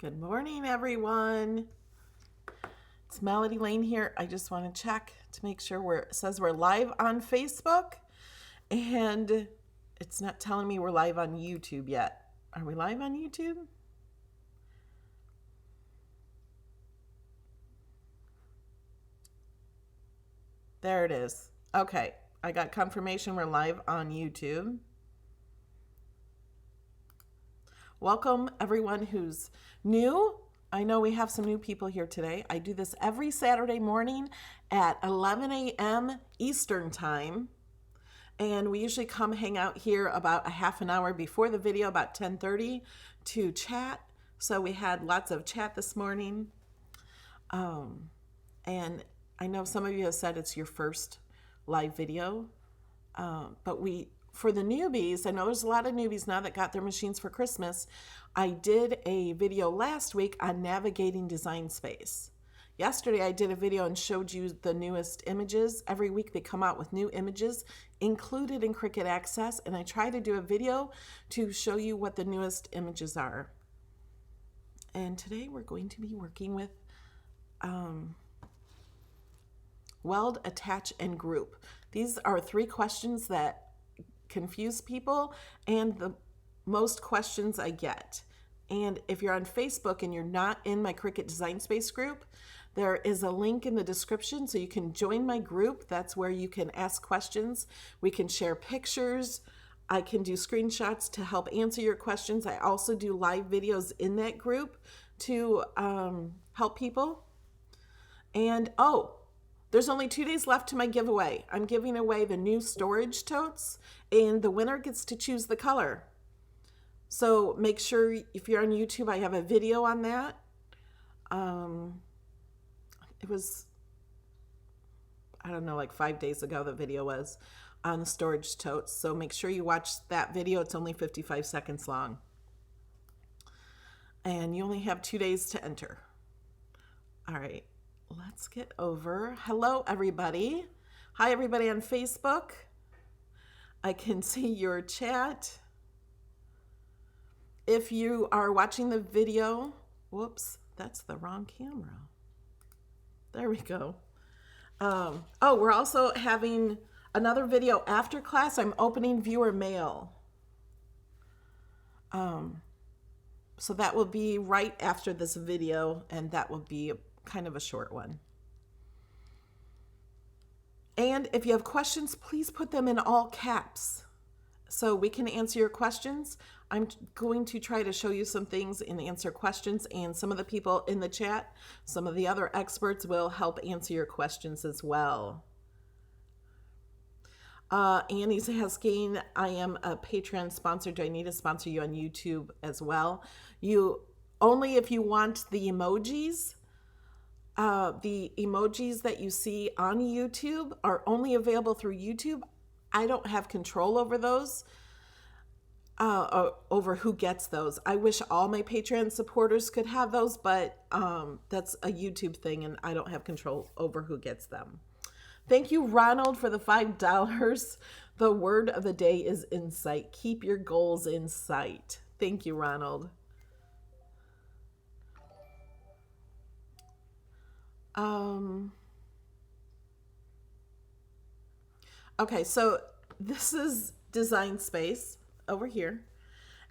Good morning, everyone. It's Melody Lane here. I just want to check to make sure it says we're live on Facebook, and it's not telling me we're live on YouTube yet. Are we live on YouTube? There it is. Okay, I got confirmation we're live on YouTube. Welcome, everyone who's new. I know we have some new people here today. I do this every Saturday morning at 11 a.m. Eastern Time. And we usually come hang out here about a half an hour before the video, about 10:30, to chat. So we had lots of chat this morning. And I know some of you have said it's your first live video. But for the newbies, I know there's a lot of newbies now that got their machines for Christmas. I did a video last week on navigating Design Space. Yesterday I did a video and showed you the newest images. Every week they come out with new images included in Cricut Access, and I try to do a video to show you what the newest images are. And today we're going to be working with Weld, Attach, and Group. These are 3 questions that confuse people and the most questions I get. And if you're on Facebook and you're not in my Cricut Design Space group, there is a link in the description so you can join my group. That's where you can ask questions. We can share pictures. I can do screenshots to help answer your questions. I also do live videos in that group to help people. And there's only 2 days left to my giveaway. I'm giving away the new storage totes, and the winner gets to choose the color. So make sure, if you're on YouTube, I have a video on that. It was, I don't know, like 5 days ago the video was on the storage totes. So make sure you watch that video. It's only 55 seconds long. And you only have 2 days to enter. All right. Let's get over. Hello, everybody. Hi, everybody on Facebook. I can see your chat. If you are watching the video, whoops, that's the wrong camera. There we go. We're also having another video after class. I'm opening viewer mail. So that will be right after this video, and that will be kind of a short one. And if you have questions, please put them in all caps so we can answer your questions. I'm going to try to show you some things and answer questions, and some of the people in the chat, some of the other experts will help answer your questions as well. Annie's asking, I am a Patreon sponsor. Do I need to sponsor you on YouTube as well? Only if you want the emojis. The emojis that you see on YouTube are only available through YouTube. I don't have control over those, over who gets those. I wish all my Patreon supporters could have those, but that's a YouTube thing, and I don't have control over who gets them. Thank you, Ronald, for the $5. The word of the day is insight. Keep your goals in sight. Thank you, Ronald. Okay, so this is Design Space over here.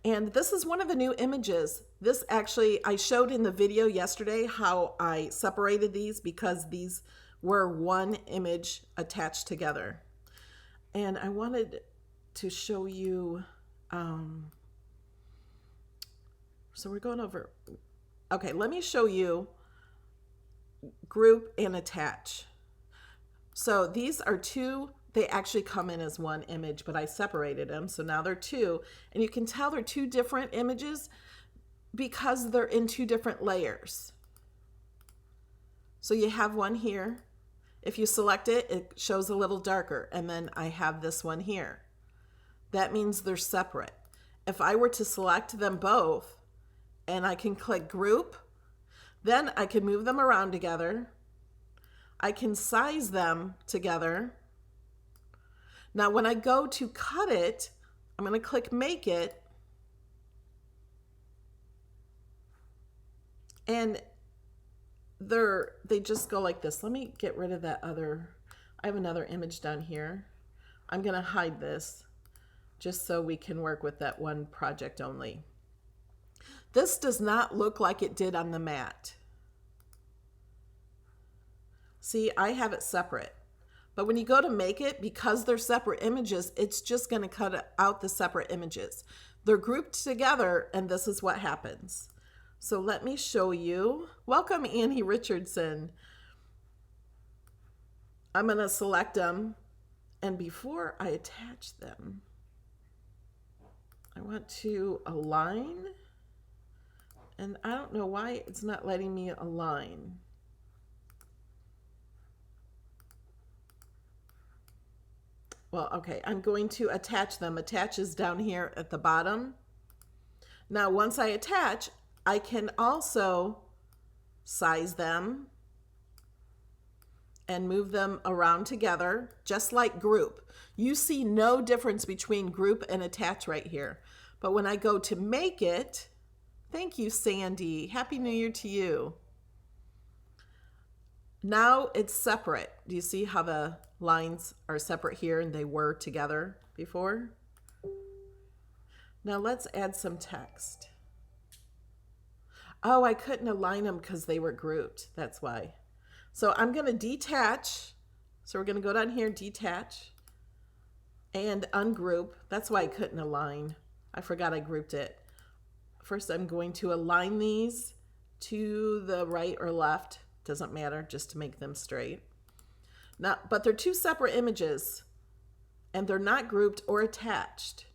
And this is one of the new images. This actually, I showed in the video yesterday how I separated these because these were one image attached together. And I wanted to show you, so we're going over, okay, let me show you group and attach. So these are 2, they actually come in as one image, but I separated them. So now they're 2, and you can tell they're 2 different images because they're in 2 different layers. So you have one here. If you select it, it shows a little darker, and then I have this one here. That means they're separate. If I were to select them both, and I can click group, then I can move them around together. I can size them together. Now, when I go to cut it, I'm going to click make it. And they just go like this. Let me get rid of that other. I have another image down here. I'm going to hide this just so we can work with that one project only. This does not look like it did on the mat. See, I have it separate. But when you go to make it, because they're separate images, it's just going to cut out the separate images. They're grouped together, and this is what happens. So let me show you. Welcome, Annie Richardson. I'm going to select them. And before I attach them, I want to align. And I don't know why it's not letting me align. Well, okay, I'm going to attach them. Attach is down here at the bottom. Now, once I attach, I can also size them and move them around together, just like group. You see no difference between group and attach right here. But when I go to make it, thank you, Sandy. Happy New Year to you. Now it's separate. Do you see how the lines are separate here and they were together before? Now let's add some text. Oh, I couldn't align them because they were grouped. That's why. So I'm going to detach. So we're going to go down here, detach, and ungroup. That's why I couldn't align. I forgot I grouped it. First, I'm going to align these to the right or left. Doesn't matter, just to make them straight. Now, but they're two separate images, and they're not grouped or attached.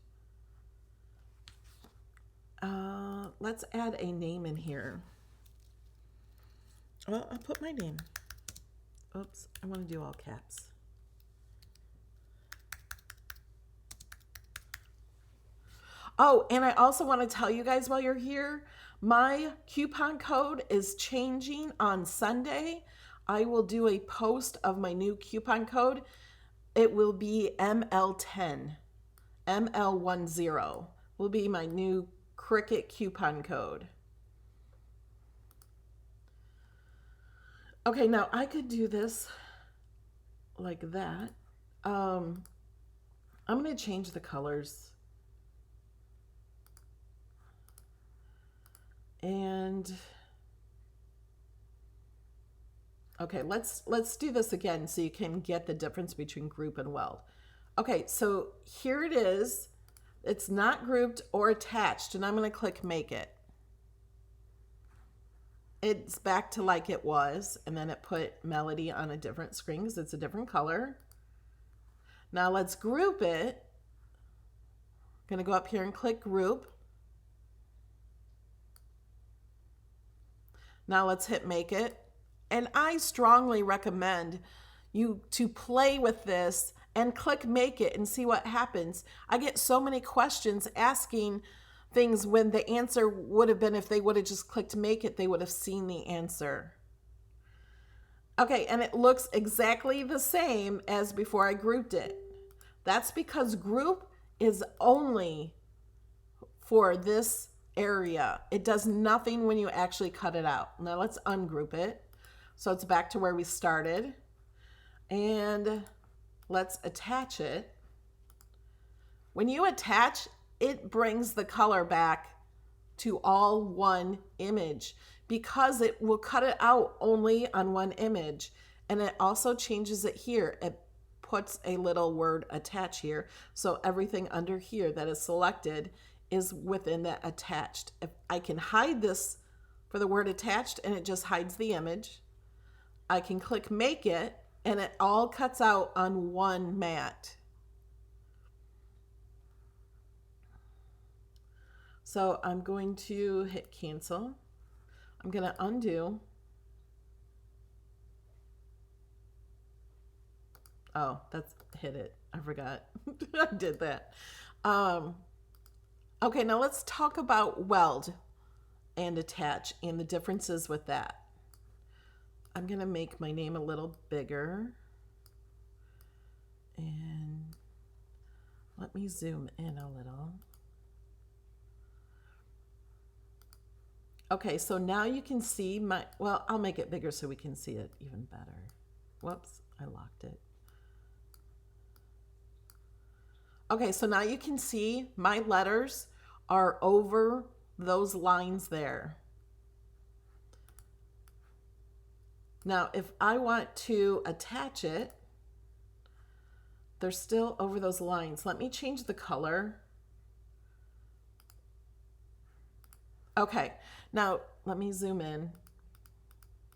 Let's add a name in here. Well, I'll put my name. Oops, I want to do all caps. Oh, and I also want to tell you guys while you're here, my coupon code is changing on Sunday. I will do a post of my new coupon code. It will be ML10. ML10 will be my new Cricut coupon code. Okay, now I could do this like that. I'm going to change the colors. And okay, let's do this again so you can get the difference between group and weld. Okay, so here it is. It's not grouped or attached, and I'm going to click make it. It's back to like it was, and then it put Melody on a different screen because it's a different color. Now let's group it. I'm going to go up here and click group. Now let's hit make it. And I strongly recommend you to play with this and click make it and see what happens. I get so many questions asking things when the answer would have been, if they would have just clicked make it, they would have seen the answer. Okay, and it looks exactly the same as before I grouped it. That's because group is only for this area. It does nothing when you actually cut it out. Now let's ungroup it. So it's back to where we started. And let's attach it. When you attach, it brings the color back to all one image because it will cut it out only on one image. And it also changes it here. It puts a little word attach here. So everything under here that is selected is within that attached. If I can hide this for the word attached and it just hides the image. I can click make it and it all cuts out on one mat. So I'm going to hit cancel. I'm going to undo. Oh, that's hit it. I forgot. I did that. Okay, now let's talk about weld and attach and the differences with that. I'm going to make my name a little bigger. And let me zoom in a little. Okay, so now you can see my, well, I'll make it bigger so we can see it even better. Whoops, I locked it. Okay, so now you can see my letters are over those lines there. Now, if I want to attach it, they're still over those lines. Let me change the color. Okay, now let me zoom in.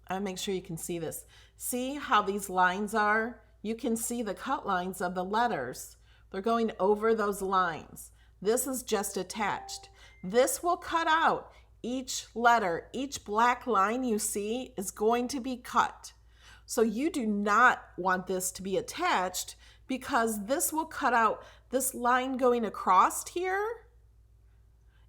I'll make sure you can see this. See how these lines are? You can see the cut lines of the letters. They're going over those lines. This is just attached. This will cut out each letter. Each black line you see is going to be cut. So you do not want this to be attached because this will cut out this line going across here.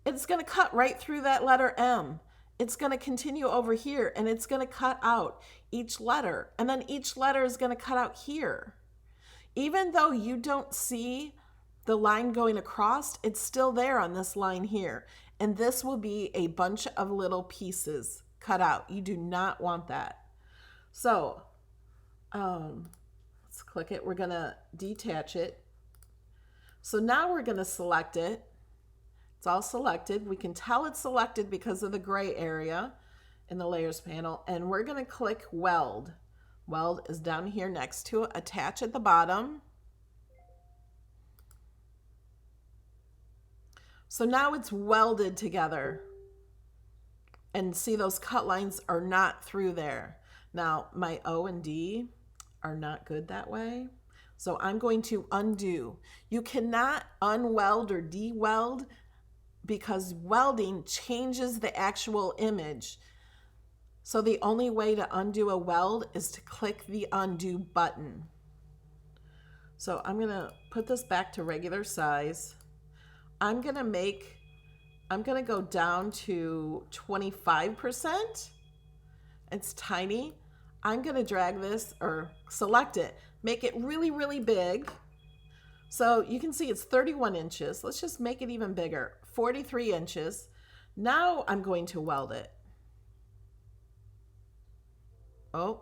It's going to cut right through that letter M. It's going to continue over here and it's going to cut out each letter. And then each letter is going to cut out here. Even though you don't see the line going across, it's still there on this line here. And this will be a bunch of little pieces cut out. You do not want that. So let's click it. We're going to detach it. So now we're going to select it. It's all selected. We can tell it's selected because of the gray area in the layers panel. And we're going to click Weld. Weld is down here next to attach at the bottom. So now it's welded together. And see, those cut lines are not through there. Now my O and D are not good that way. So I'm going to undo. You cannot unweld or de-weld because welding changes the actual image. So the only way to undo a weld is to click the undo button. So I'm gonna put this back to regular size. I'm gonna go down to 25%. It's tiny. I'm gonna drag this or select it, make it really, really big. So you can see it's 31 inches. Let's just make it even bigger, 43 inches. Now I'm going to weld it. Oh,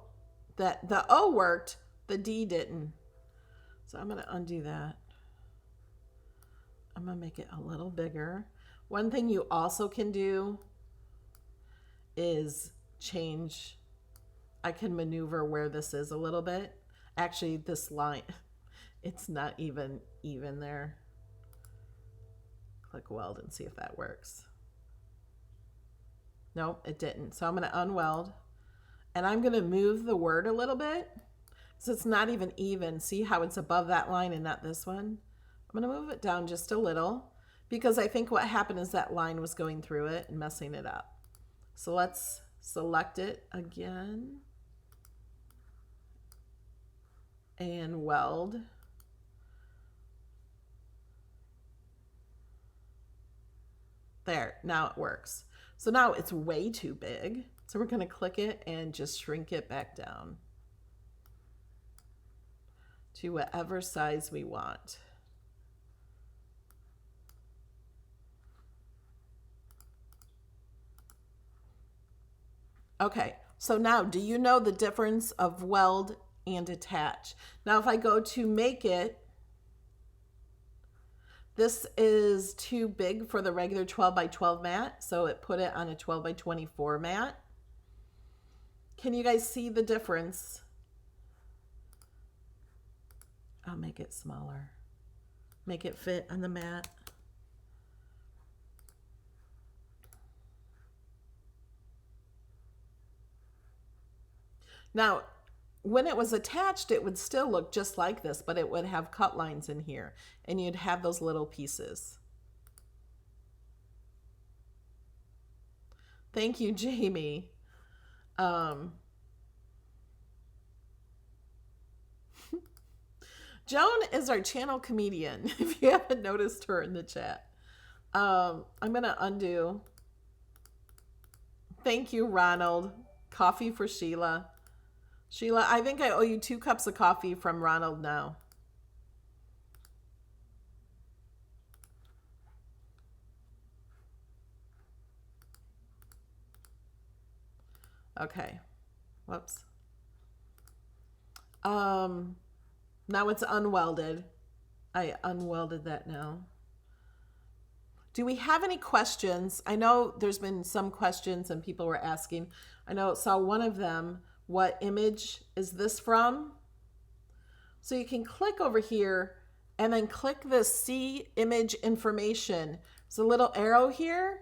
the O worked, the D didn't. So I'm going to undo that. I'm going to make it a little bigger. One thing you also can do is change. I can maneuver where this is a little bit. Actually, this line, it's not even there. Click Weld and see if that works. Nope, it didn't. So I'm going to unweld. And I'm going to move the word a little bit so it's not even. See how it's above that line and not this one? I'm going to move it down just a little because I think what happened is that line was going through it and messing it up. So let's select it again and weld. There, now it works. So now it's way too big. So we're going to click it and just shrink it back down to whatever size we want. Okay, so now do you know the difference of weld and attach? Now if I go to make it, this is too big for the regular 12 by 12 mat, so it put it on a 12 by 24 mat. Can you guys see the difference? I'll make it smaller. Make it fit on the mat. Now, when it was attached, it would still look just like this, but it would have cut lines in here, and you'd have those little pieces. Thank you, Jamie. Joan is our channel comedian, if you haven't noticed her in the chat. I'm going to undo. Thank you, Ronald. Coffee for Sheila. Sheila, I think I owe you 2 cups of coffee from Ronald now. Okay. Whoops. Now it's unwelded. I unwelded that now. Do we have any questions? I know there's been some questions and people were asking. I saw one of them, what image is this from? So you can click over here and then click this see image information. There's a little arrow here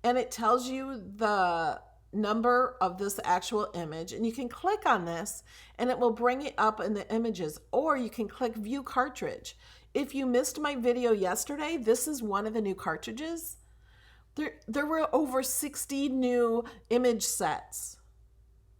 and it tells you the number of this actual image, and you can click on this and it will bring it up in the images, or you can click view cartridge. If you missed my video yesterday, this is one of the new cartridges. There were over 60 new image sets,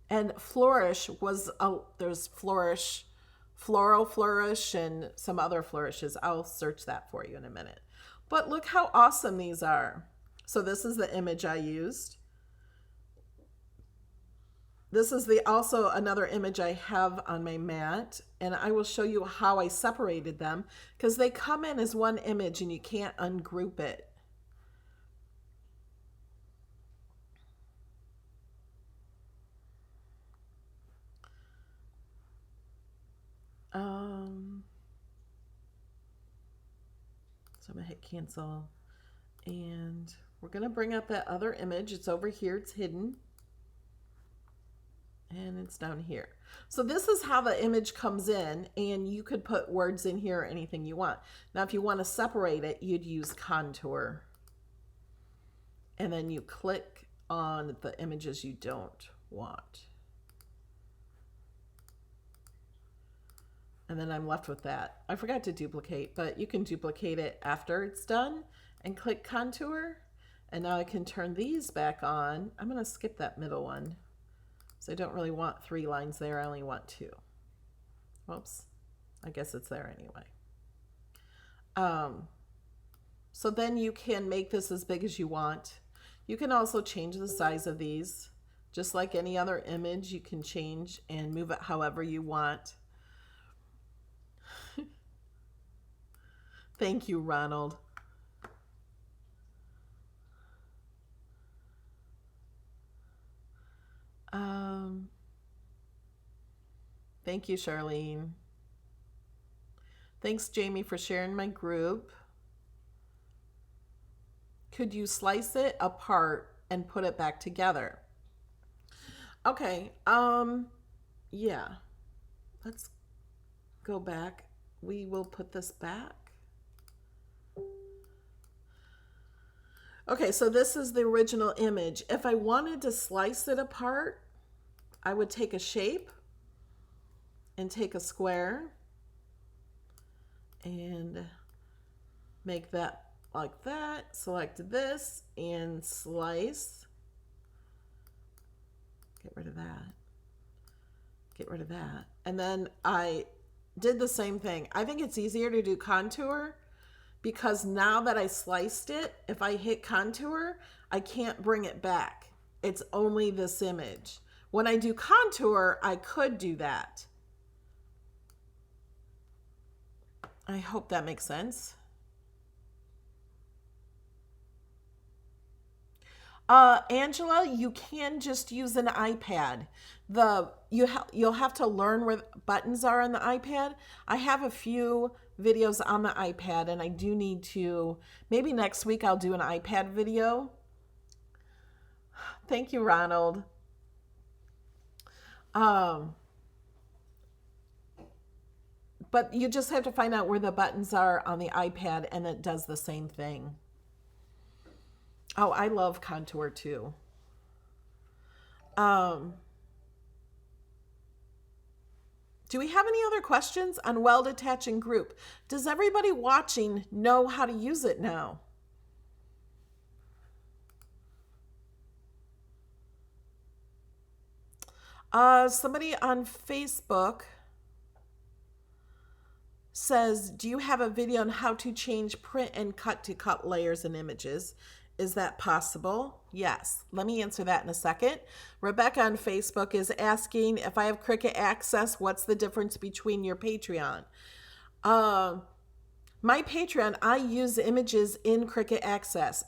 and Flourish was there's Flourish, Floral Flourish, and some other flourishes. I'll search that for you in a minute. But look how awesome these are. So this is the image I used. This is also another image I have on my mat, and I will show you how I separated them because they come in as one image and you can't ungroup it. So I'm gonna hit cancel, and we're gonna bring up that other image. It's over here, it's hidden. And it's down here. So this is how the image comes in, and you could put words in here or anything you want. Now, if you want to separate it, you'd use contour. And then you click on the images you don't want. And then I'm left with that. I forgot to duplicate, but you can duplicate it after it's done and click contour. And now I can turn these back on. I'm going to skip that middle one. So I don't really want 3 lines there. I only want 2. Whoops. I guess it's there anyway. So then you can make this as big as you want. You can also change the size of these. Just like any other image, you can change and move it however you want. Thank you, Ronald. Thank you, Charlene. Thanks, Jamie, for sharing my group. Could you slice it apart and put it back together? Okay, yeah. Let's go back. We will put this back. Okay, so this is the original image. If I wanted to slice it apart, I would take a shape and take a square and make that like that. Select this and slice. Get rid of that. Get rid of that. And then I did the same thing. I think it's easier to do contour because now that I sliced it, if I hit contour, I can't bring it back. It's only this image. When I do contour, I could do that. I hope that makes sense. Angela, you can just use an iPad. You'll have to learn where buttons are on the iPad. I have a few videos on the iPad, and I do need to, maybe next week I'll do an iPad video. Thank you, Ronald. But you just have to find out where the buttons are on the iPad, and it does the same thing. Oh, I love contour too. Do we have any other questions on Weld, Attach, and Group? Does everybody watching know how to use it now? Somebody on Facebook says, do you have a video on how to change print and cut to cut layers and images? Is that possible? Yes. Let me answer that in a second. Rebecca on Facebook is asking, if I have Cricut Access, what's the difference between your Patreon? My Patreon, I use images in Cricut Access.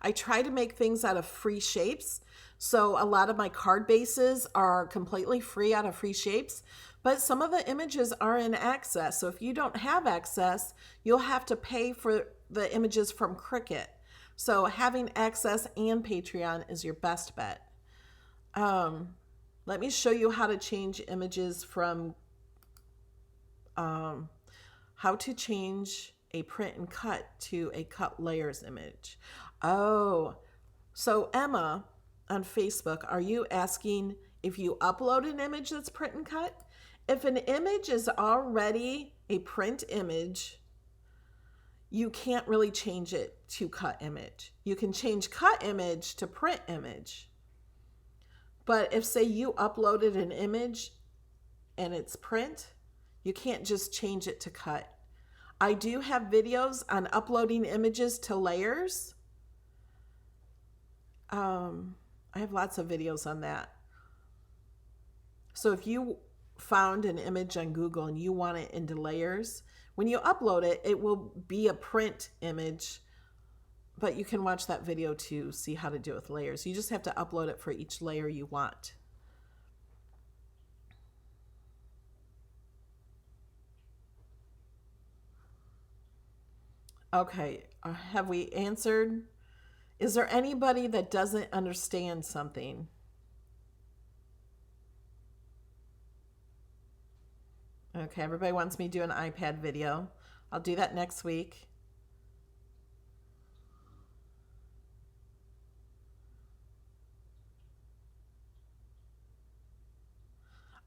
I try to make things out of free shapes. So a lot of my card bases are completely free out of free shapes, but some of the images are in access. So if you don't have access, you'll have to pay for the images from Cricut. So having access and Patreon is your best bet. Let me show you how to change images from, how to change a print and cut to a cut layers image. Oh, so Emma on Facebook, are you asking if you upload an image that's print and cut? If an image is already a print image, you can't really change it to cut image. You can change cut image to print image. But if, say, you uploaded an image and it's print, you can't just change it to cut. I do have videos on uploading images to layers. I have lots of videos on that. So if you found an image on Google and you want it into layers, when you upload it, it will be a print image, but you can watch that video to see how to do it with layers. You just have to upload it for each layer you want. Okay, have we answered? Is there anybody that doesn't understand something? Okay, everybody wants me to do an iPad video. I'll do that next week.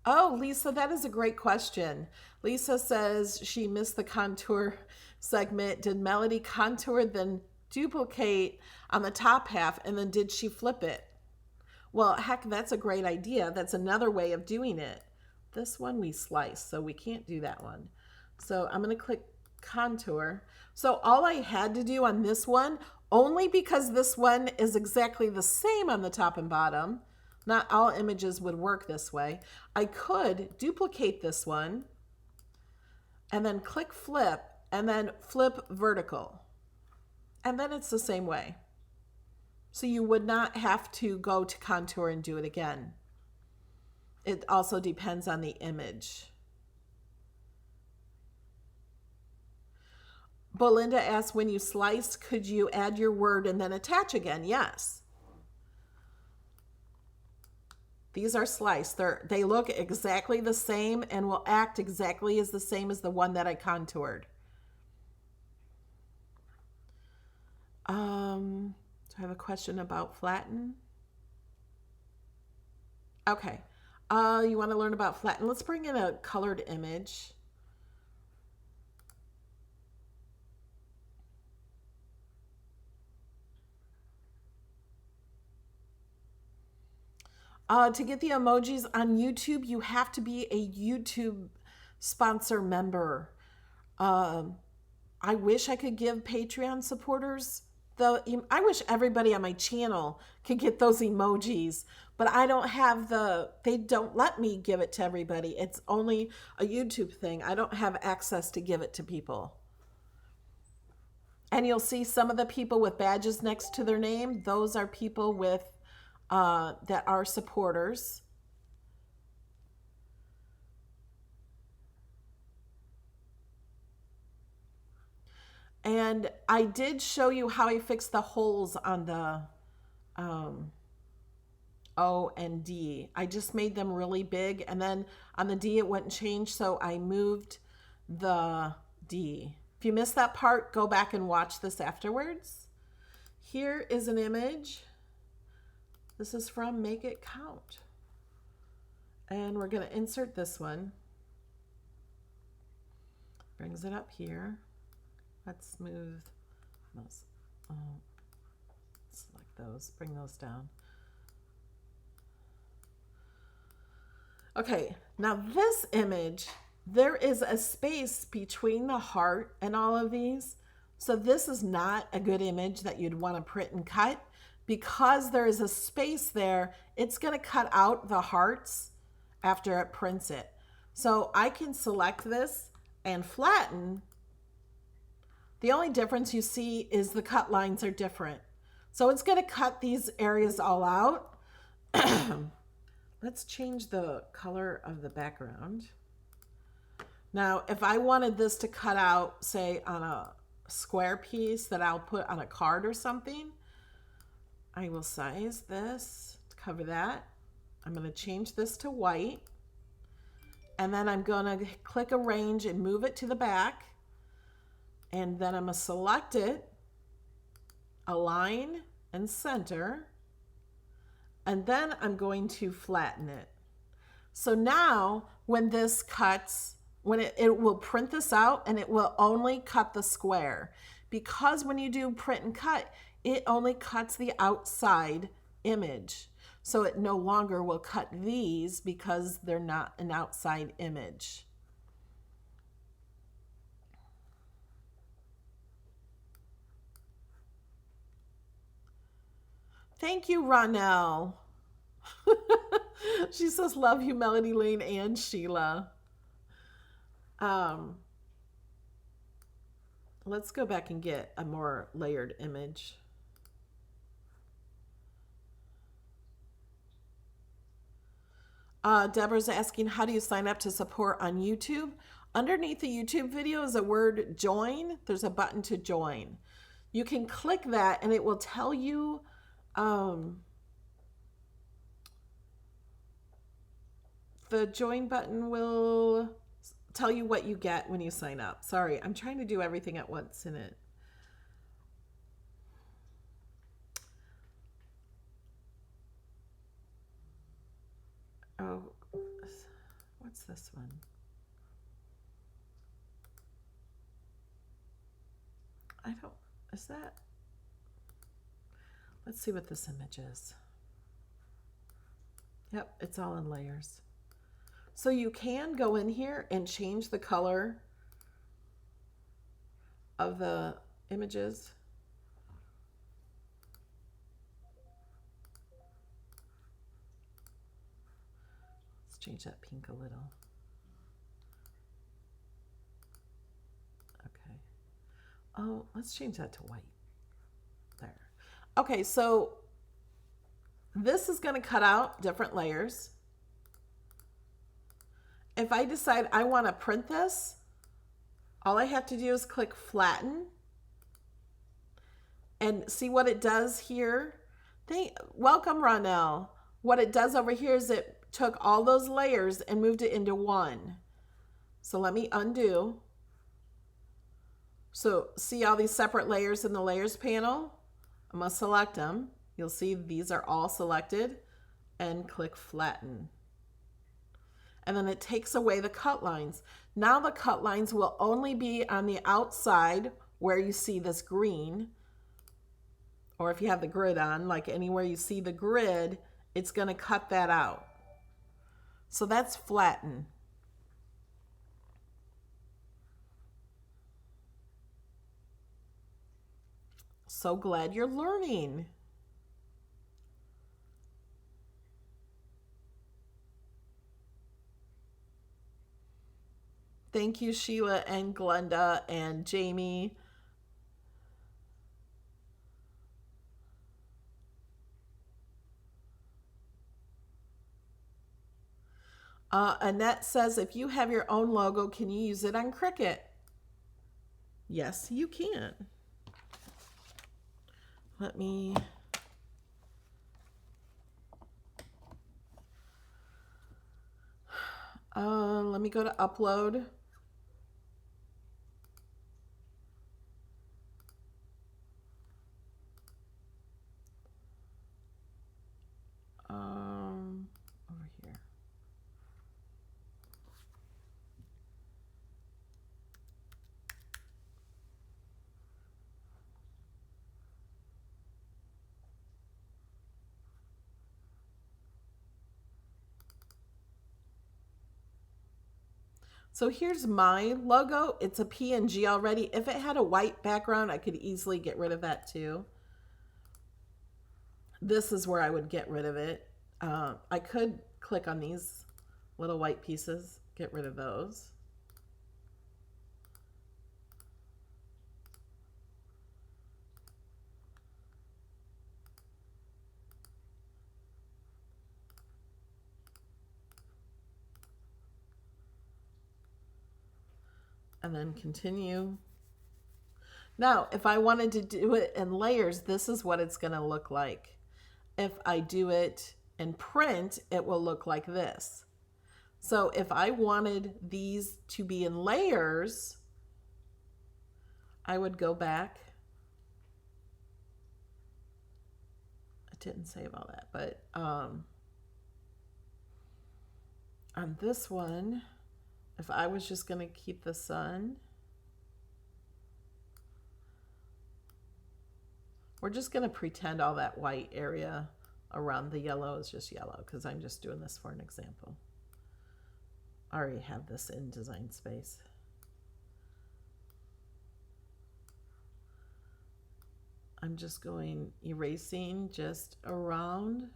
Oh, Lisa, that is a great question. Lisa says she missed the contour segment. Did Melody contour, then duplicate on the top half, and then did she flip it? Well, heck, that's a great idea. That's another way of doing it. This one we slice, so we can't do that one. So I'm going to click contour. So all I had to do on this one, only because this one is exactly the same on the top and bottom, not all images would work this way, I could duplicate this one and then click flip and then flip vertical. And then it's the same way. So you would not have to go to contour and do it again. It also depends on the image. Belinda asked, when you slice, could you add your word and then attach again? Yes. These are sliced. They look exactly the same and will act exactly as the same as the one that I contoured. So I have a question about flatten. Okay. You want to learn about flatten? Let's bring in a colored image. To get the emojis on YouTube, you have to be a YouTube sponsor member. I wish I could give Patreon supporters I wish everybody on my channel could get those emojis, but I don't have they don't let me give it to everybody. It's only a YouTube thing. I don't have access to give it to people. And you'll see some of the people with badges next to their name. Those are people with that are supporters. And I did show you how I fixed the holes on the O and D. I just made them really big, and then on the D it wouldn't change, so I moved the D. If you missed that part, go back and watch this afterwards. Here is an image. This is from Make It Count. And we're going to insert this one. Brings it up here. Let's move those. Select those, bring those down. Okay, now this image, there is a space between the heart and all of these. So this is not a good image that you'd want to print and cut. Because there is a space there, it's going to cut out the hearts after it prints it. So I can select this and flatten. The only difference you see is the cut lines are different. So it's going to cut these areas all out. Let's change the color of the background. Now, if I wanted this to cut out, say, on a square piece that I'll put on a card or something, I will size this to cover that. I'm going to change this to white. And then I'm going to click Arrange and move it to the back. And then I'm going to select it, Align and Center. And then I'm going to flatten it. So now when this cuts, when it will print this out and it will only cut the square. Because when you do print and cut, it only cuts the outside image. So it no longer will cut these because they're not an outside image. Thank you, Ronell. She says, love you, Melody Lane and Sheila. Let's go back and get a more layered image. Deborah's asking, how do you sign up to support on YouTube? Underneath the YouTube video is a word join. There's a button to join. You can click that and it will tell you the join button will tell you what you get when you sign up. Sorry, I'm trying to do everything at once in it. Oh, what's this one? I don't, is that? Let's see what this image is. Yep, it's all in layers. So you can go in here and change the color of the images. Let's change that pink a little. Okay. Oh, let's change that to white. There. Okay, so this is going to cut out different layers. If I decide I want to print this, all I have to do is click Flatten and see what it does here. Welcome, Ronell. What it does over here is it took all those layers and moved it into one. So let me undo. So see all these separate layers in the layers panel? I'm going to select them. You'll see these are all selected and click Flatten. And then it takes away the cut lines. Now the cut lines will only be on the outside where you see this green, or if you have the grid on, like anywhere you see the grid, it's going to cut that out. So that's flatten. So glad you're learning. Thank you, Sheila and Glenda and Jamie. Annette says, if you have your own logo, can you use it on Cricut? Yes, you can. Let me... let me go to upload. Over here. So here's my logo. It's a PNG already. If it had a white background, I could easily get rid of that too. This is where I would get rid of it. I could click on these little white pieces, get rid of those. and then continue. Now, if I wanted to do it in layers, this is what it's going to look like. If I do it in print, it will look like this. So if I wanted these to be in layers, I would go back. I didn't save all that, but on this one, if I was just going to keep the sun, we're just going to pretend all that white area around the yellow is just yellow because I'm just doing this for an example. I already have this in Design Space. I'm just going erasing just around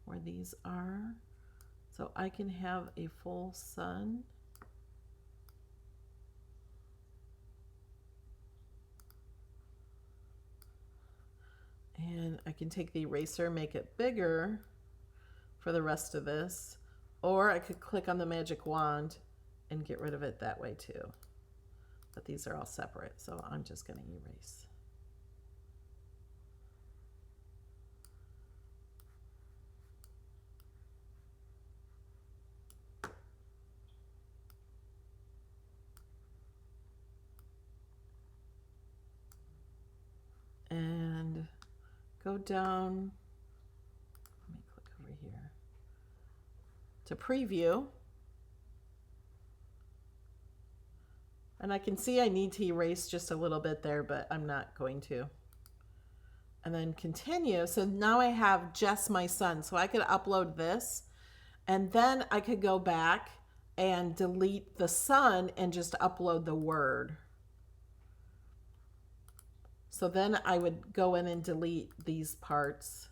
where these are so I can have a full sun. And I can take the eraser, make it bigger for the rest of this, or I could click on the magic wand and get rid of it that way too. But these are all separate, so I'm just going to erase. And go down, let me click over here, to preview. And I can see I need to erase just a little bit there, but I'm not going to. And then continue. So now I have just my sun. So I could upload this, and then I could go back and delete the sun and just upload the word. So then I would go in and delete these parts.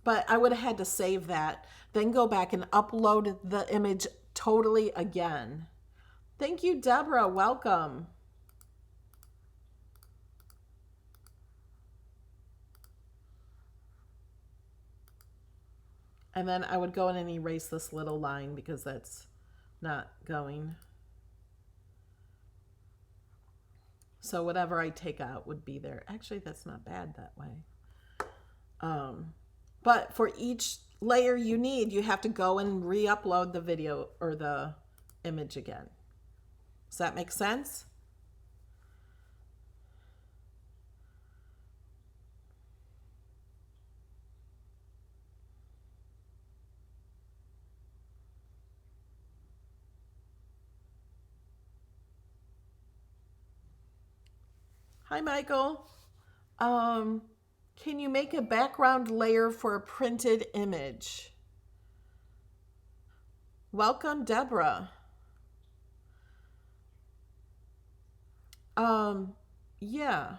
But I would have had to save that, then go back and upload the image totally again. Thank you, Deborah. Welcome. And then I would go in and erase this little line because that's not going. So whatever I take out would be there. Actually, that's not bad that way. But for each layer you need, you have to go and re-upload the video or the image again. Does that make sense? Hi, Michael. Can you make a background layer for a printed image? Welcome, Deborah. Yeah.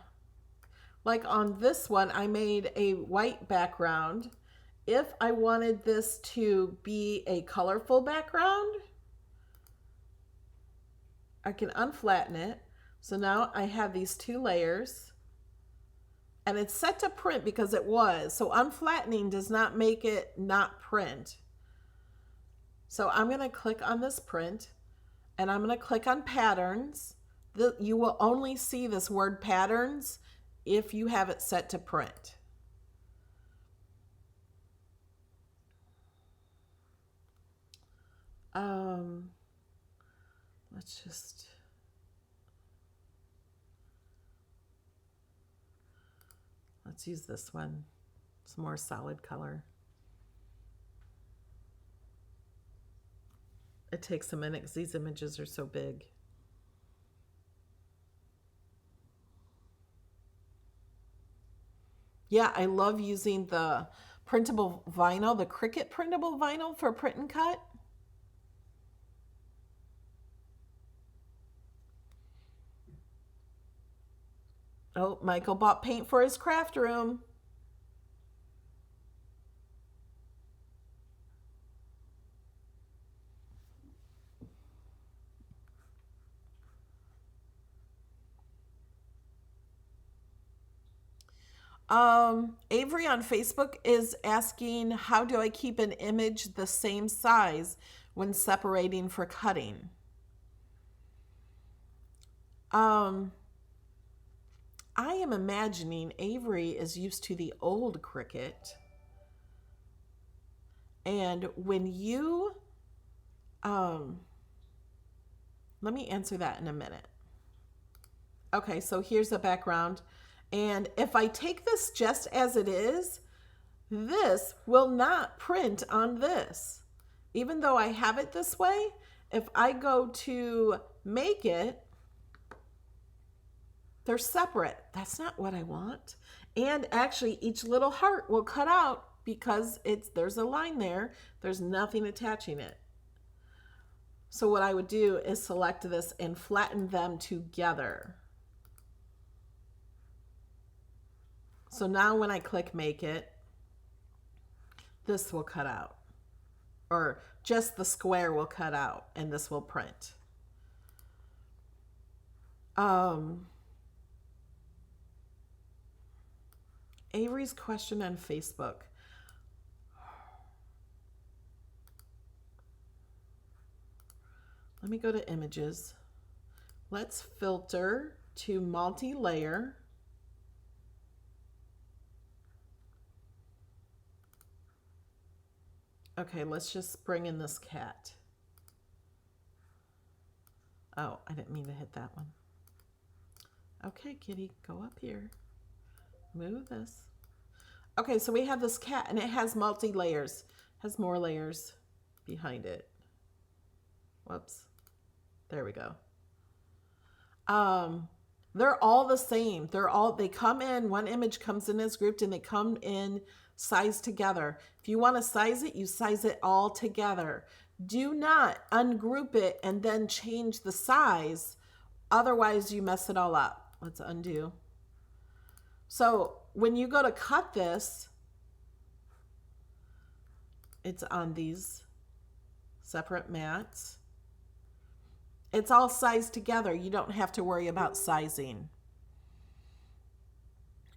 Like on this one, I made a white background. If I wanted this to be a colorful background, I can unflatten it. So now I have these two layers. And it's set to print because it was. So unflattening does not make it not print. So I'm going to click on this print, and I'm going to click on patterns. You will only see this word patterns if you have it set to print. Let's use this one. It's more solid color. It takes a minute because these images are so big. Yeah, I love using the printable vinyl, the Cricut printable vinyl for print and cut. Oh, Michael bought paint for his craft room. Avery on Facebook is asking, how do I keep an image the same size when separating for cutting. I am imagining Avery is used to the old Cricut. And when you, let me answer that in a minute. Okay, so here's the background. And if I take this just as it is, this will not print on this. Even though I have it this way, if I go to make it, they're separate. That's not what I want. And actually each little heart will cut out because there's a line there. There's nothing attaching it. So what I would do is select this and flatten them together. So now when I click make it, this will cut out. Or just the square will cut out and this will print. Avery's question on Facebook. Let me go to images. Let's filter to multi-layer. Okay, let's just bring in this cat. Oh, I didn't mean to hit that one. Okay, kitty, go up here. Move this. Okay, so we have this cat and it has multi-layers. Has more layers behind it. Whoops. There we go. They're all the same. They come in, one image comes in as grouped and they come in sized together. If you want to size it, you size it all together. Do not ungroup it and then change the size. Otherwise you mess it all up. Let's undo. So when you go to cut this, it's on these separate mats. It's all sized together. You don't have to worry about sizing.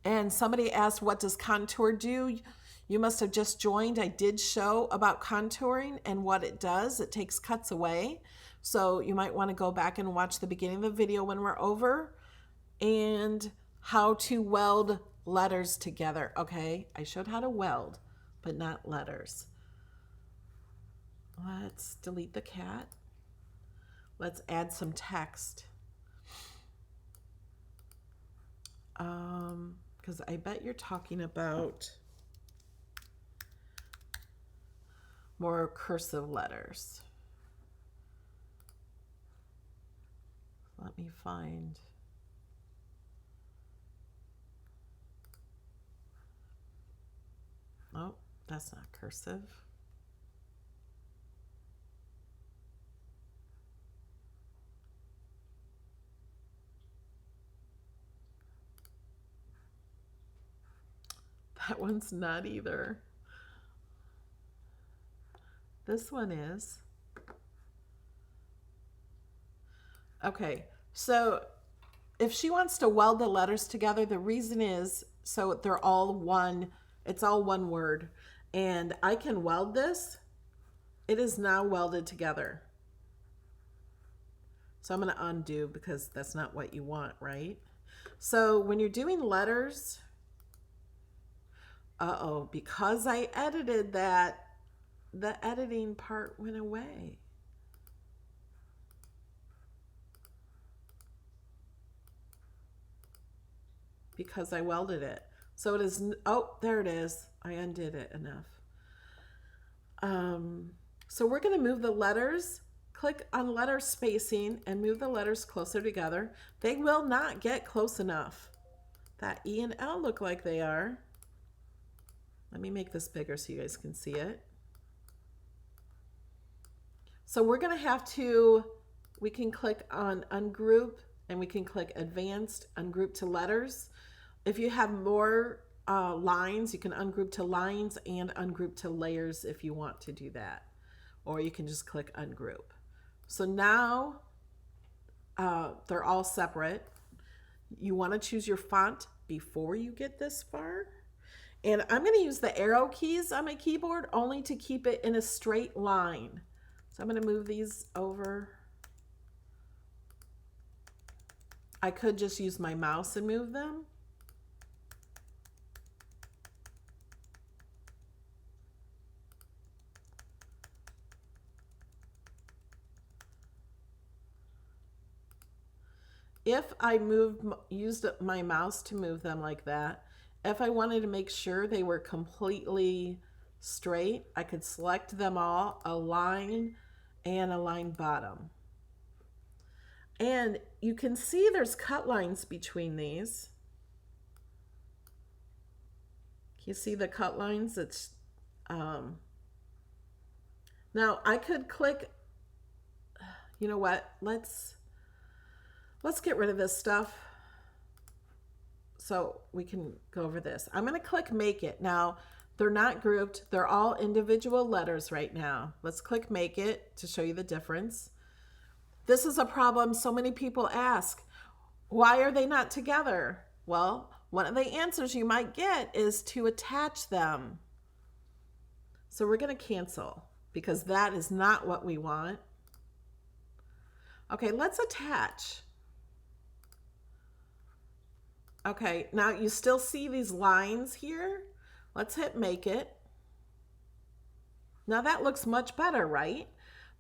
And somebody asked, what does contour do? You must have just joined. I did show about contouring and what it does. It takes cuts away. So you might want to go back and watch the beginning of the video when we're over. And how to weld letters together. Okay, I showed how to weld, but not letters. Let's delete the cat. Let's add some text. Because I bet you're talking about more cursive letters. Let me find. Oh, that's not cursive. That one's not either. This one is. Okay, so if she wants to weld the letters together, the reason is so they're all one, it's all one word. And I can weld this. It is now welded together. So I'm going to undo because that's not what you want, right? So when you're doing letters, because I edited that, the editing part went away. Because I welded it. So it is, oh, there it is. I undid it enough. So we're going to move the letters, click on letter spacing and move the letters closer together. They will not get close enough. That E and L look like they are. Let me make this bigger so you guys can see it. So we're going to have to, we can click on ungroup and we can click advanced, ungroup to letters. If you have more lines, you can ungroup to lines and ungroup to layers if you want to do that. Or you can just click ungroup. So now they're all separate. You want to choose your font before you get this far. And I'm going to use the arrow keys on my keyboard only to keep it in a straight line. So I'm going to move these over. I could just use my mouse and move them. If I used my mouse to move them like that, if I wanted to make sure they were completely straight, I could select them all, align, and align bottom. And you can see there's cut lines between these. Can you see the cut lines? It's now I could click, you know what, let's get rid of this stuff so we can go over this. I'm going to click Make It. Now, they're not grouped. They're all individual letters right now. Let's click Make It to show you the difference. This is a problem so many people ask. Why are they not together? Well, one of the answers you might get is to attach them. So we're going to cancel because that is not what we want. Okay, let's attach. Okay, now you still see these lines here. Let's hit Make It. Now that looks much better, right?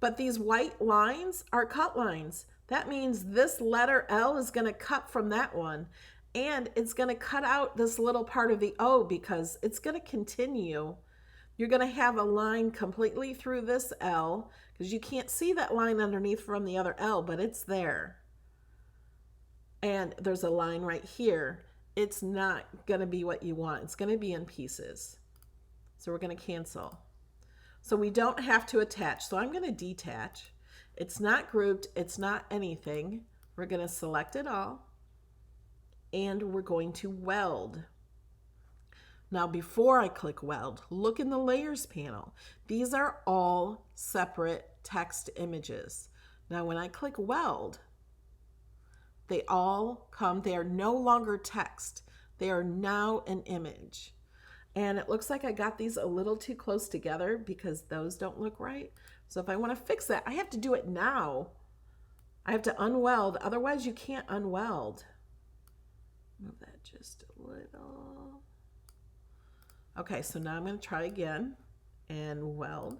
But these white lines are cut lines. That means this letter L is going to cut from that one. And it's going to cut out this little part of the O because it's going to continue. You're going to have a line completely through this L because you can't see that line underneath from the other L, but it's there. And there's a line right here. It's not going to be what you want. It's going to be in pieces. So we're going to cancel. So we don't have to attach. So I'm going to detach. It's not grouped. It's not anything. We're going to select it all. And we're going to weld. Now before I click Weld, look in the Layers panel. These are all separate text images. Now when I click Weld, they all come, they are no longer text. They are now an image. And it looks like I got these a little too close together because those don't look right. So if I want to fix that, I have to do it now. I have to unweld, otherwise you can't unweld. Move that just a little. Okay, so now I'm going to try again and weld.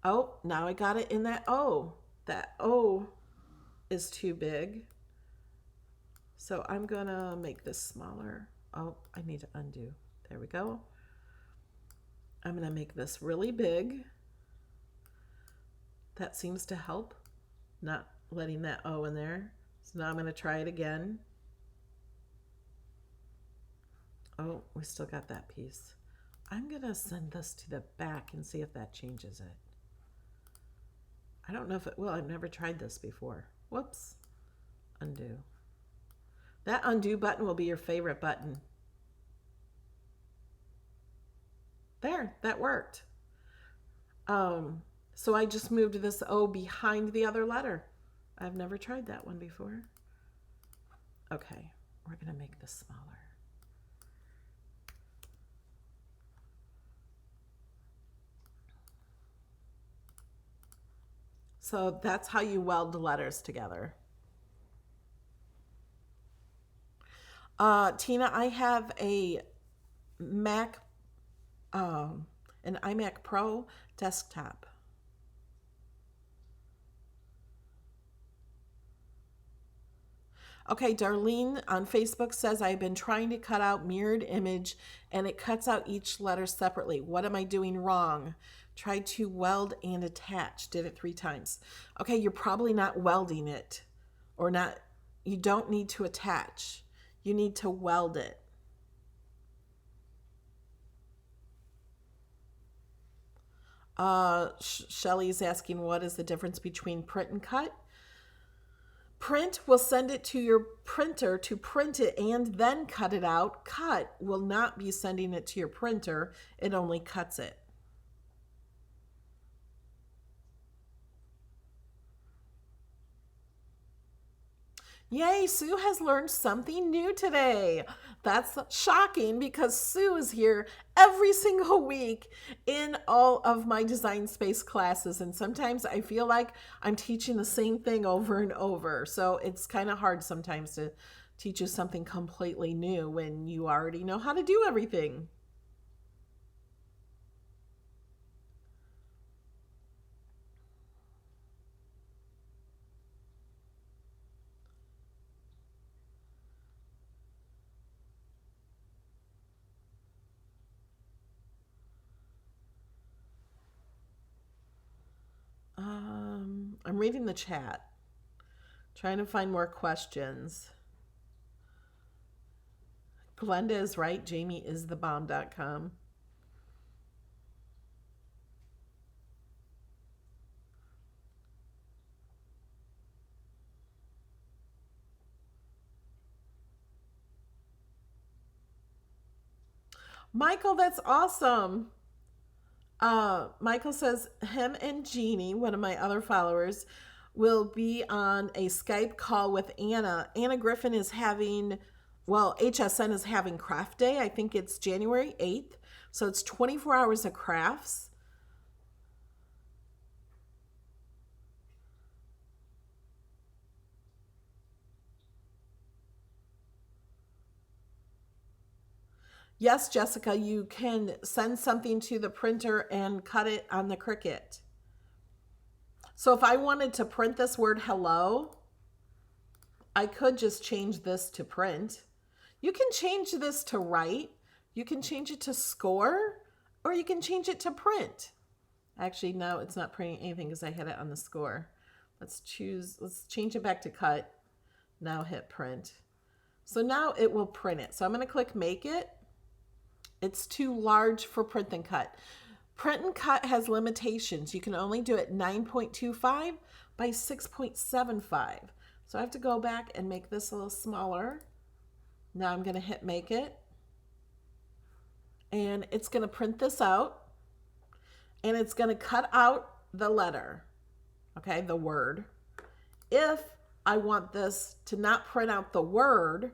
Oh, now I got it in that O. That O is too big. So I'm going to make this smaller. Oh, I need to undo. There we go. I'm going to make this really big. That seems to help, not letting that O in there. So now I'm going to try it again. Oh, we still got that piece. I'm going to send this to the back and see if that changes it. I don't know if it will. I've never tried this before. Whoops. Undo. That undo button will be your favorite button. There, that worked. So I just moved this O behind the other letter. I've never tried that one before. Okay, we're going to make this smaller. So that's how you weld letters together. Tina, I have a Mac, an iMac Pro desktop. Okay, Darlene on Facebook says, I've been trying to cut out mirrored image and it cuts out each letter separately. What am I doing wrong? Tried to weld and attach. Did it 3 times. Okay, you're probably not welding it or not. You don't need to attach. You need to weld it. Shelly's asking, what is the difference between print and cut? Print will send it to your printer to print it and then cut it out. Cut will not be sending it to your printer. It only cuts it. Yay, Sue has learned something new today. That's shocking because Sue is here every single week in all of my Design Space classes. And sometimes I feel like I'm teaching the same thing over and over. So it's kind of hard sometimes to teach you something completely new when you already know how to do everything. I'm reading the chat, trying to find more questions. Glenda is right. Jamie is the bomb.com. Michael, that's awesome. Michael says him and Jeannie, one of my other followers, will be on a Skype call with Anna. Anna Griffin is having, well, HSN is having craft day. I think it's January 8th. So it's 24 hours of crafts. Yes, Jessica, you can send something to the printer and cut it on the Cricut. So if I wanted to print this word hello, I could just change this to print. You can change this to write. You can change it to score, or you can change it to print. Actually, no, it's not printing anything because I had it on the score. Let's change it back to cut. Now hit print. So now it will print it. So I'm going to click make it. It's too large for print and cut. Print and cut has limitations. You can only do it 9.25 by 6.75. So I have to go back and make this a little smaller. Now I'm going to hit make it. And it's going to print this out. And it's going to cut out the letter. Okay, the word. If I want this to not print out the word,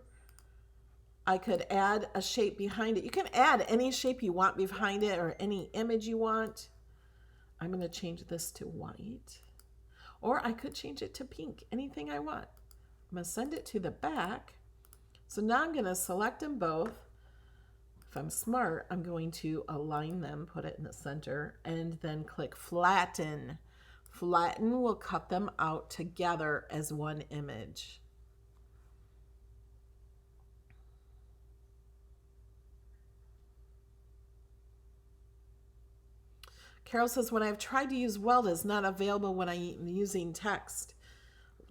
I could add a shape behind it. You can add any shape you want behind it or any image you want. I'm going to change this to white. Or I could change it to pink, anything I want. I'm going to send it to the back. So now I'm going to select them both. If I'm smart, I'm going to align them, put it in the center, and then click flatten. Flatten will cut them out together as one image. Carol says, when I've tried to use Weld, it's not available when I'm using text.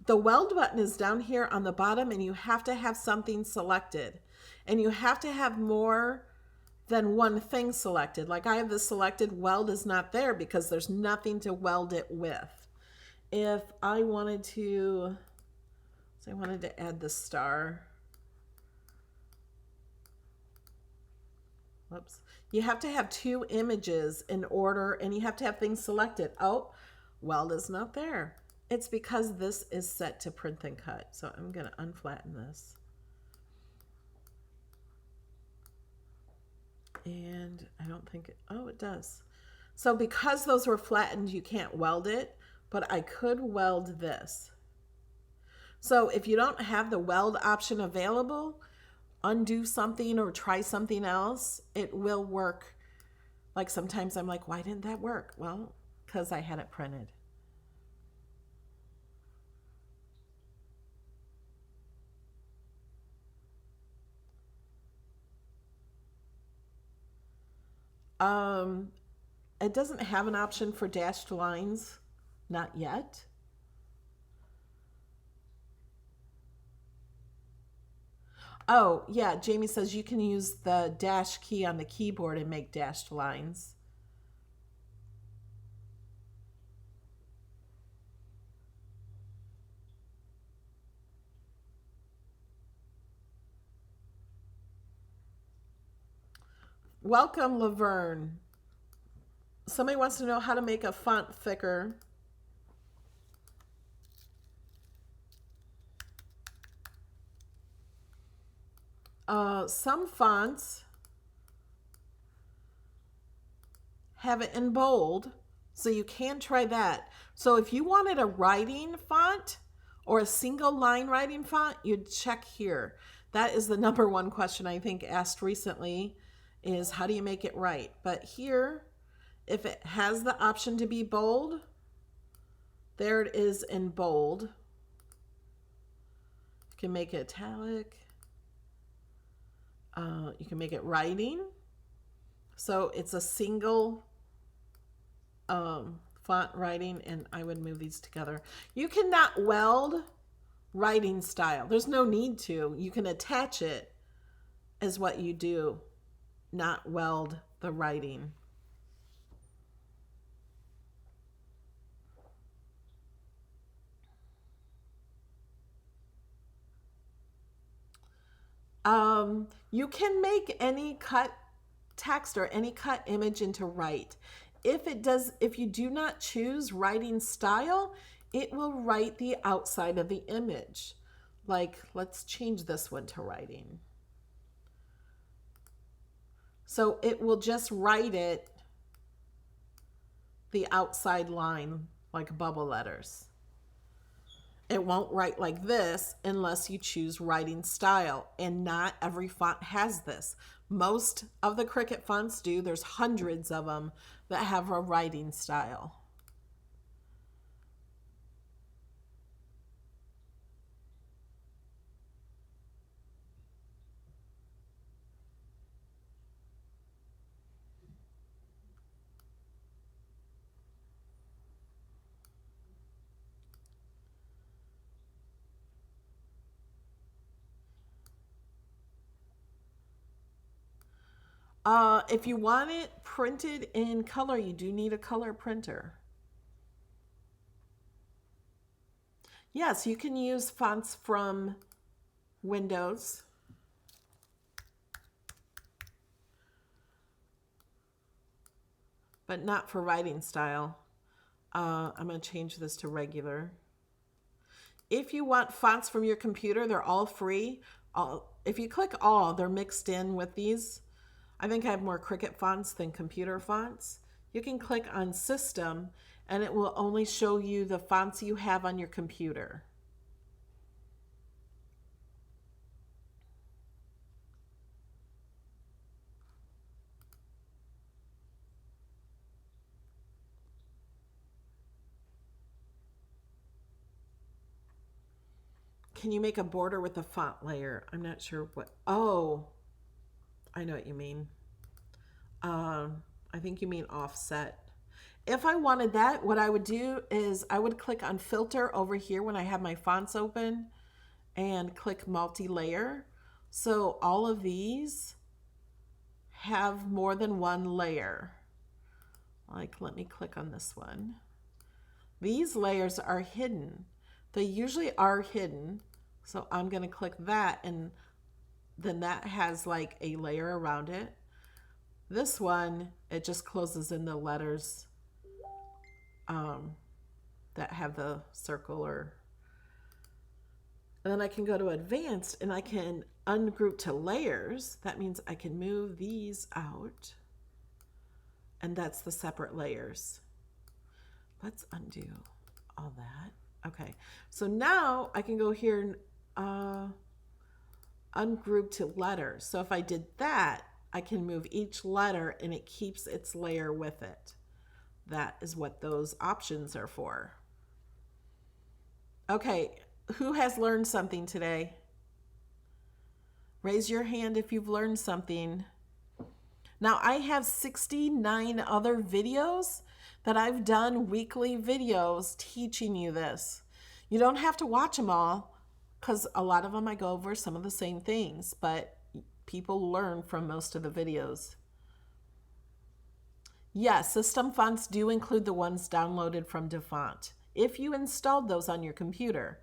The Weld button is down here on the bottom, and you have to have something selected. And you have to have more than one thing selected. Like I have this selected, Weld is not there because there's nothing to weld it with. If I wanted to, say I wanted to add the star. Whoops. You have to have two images in order, and you have to have things selected. Oh, Weld is not there. It's because this is set to print and cut. So I'm going to unflatten this. And I don't think it, oh, it does. So because those were flattened, you can't weld it, but I could weld this. So if you don't have the weld option available, undo something or try something else, it will work. Like sometimes I'm like, why didn't that work? Well, because I had it printed. It doesn't have an option for dashed lines, not yet. Oh, yeah, Jamie says you can use the dash key on the keyboard and make dashed lines. Welcome, Laverne. Somebody wants to know how to make a font thicker. some fonts have it in bold, so you can try that. So if you wanted a writing font or a single line writing font, you'd check here. That is the number one question I think asked recently, is how do you make it right? But here, if it has the option to be bold, there it is in bold. You can make it italic. You can make it writing. So it's a single font writing, and I would move these together. You cannot weld writing style. There's no need to. You can attach it as what you do, not weld the writing. You can make any cut text or any cut image into write. If you do not choose writing style, it will write the outside of the image. Like, let's change this one to writing. So it will just write it the outside line like bubble letters. It won't write like this unless you choose writing style, and not every font has this. Most of the Cricut fonts do. There's hundreds of them that have a writing style. If you want it printed in color, you do need a color printer. Yes, you can use fonts from Windows. But not for writing style. I'm going to change this to regular. If you want fonts from your computer, they're all free. If you click all, they're mixed in with these. I think I have more Cricut fonts than computer fonts. You can click on System, and it will only show you the fonts you have on your computer. Can you make a border with a font layer? I'm not sure what. Oh, I know what you mean. I think you mean offset. If I wanted that, what I would do is I would click on filter over here when I have my fonts open and click multi-layer. So all of these have more than one layer. Like, let me click on this one. These layers are hidden. They usually are hidden. So I'm going to click that, and then that has like a layer around it. This one, it just closes in the letters that have the circle, and then I can go to advanced and I can ungroup to layers. That means I can move these out, and that's the separate layers. Let's undo all that. Okay, so now I can go here and ungroup to letters. So if I did that, I can move each letter and it keeps its layer with it. That is what those options are for. Okay, who has learned something today? Raise your hand if you've learned something. Now I have 69 other videos that I've done, weekly videos teaching you this. You don't have to watch them all, because a lot of them I go over some of the same things, but people learn from most of the videos. Yes, system fonts do include the ones downloaded from DaFont. If you installed those on your computer,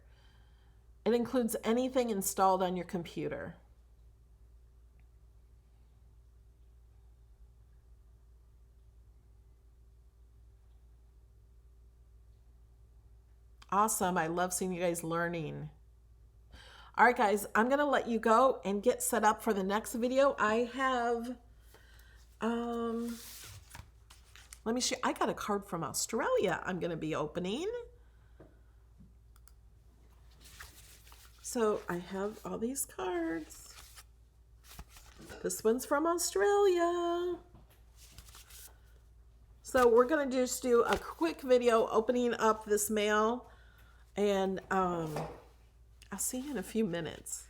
it includes anything installed on your computer. Awesome. I love seeing you guys learning. All right, guys, I'm going to let you go and get set up for the next video. I have, let me show you. I got a card from Australia I'm going to be opening. So I have all these cards. This one's from Australia. So we're going to just do a quick video opening up this mail, and I'll see you in a few minutes.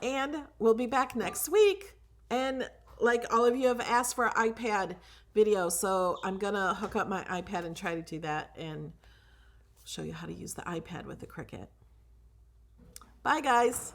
And we'll be back next week. And like all of you have asked for an iPad video, so I'm going to hook up my iPad and try to do that and show you how to use the iPad with the Cricut. Bye, guys.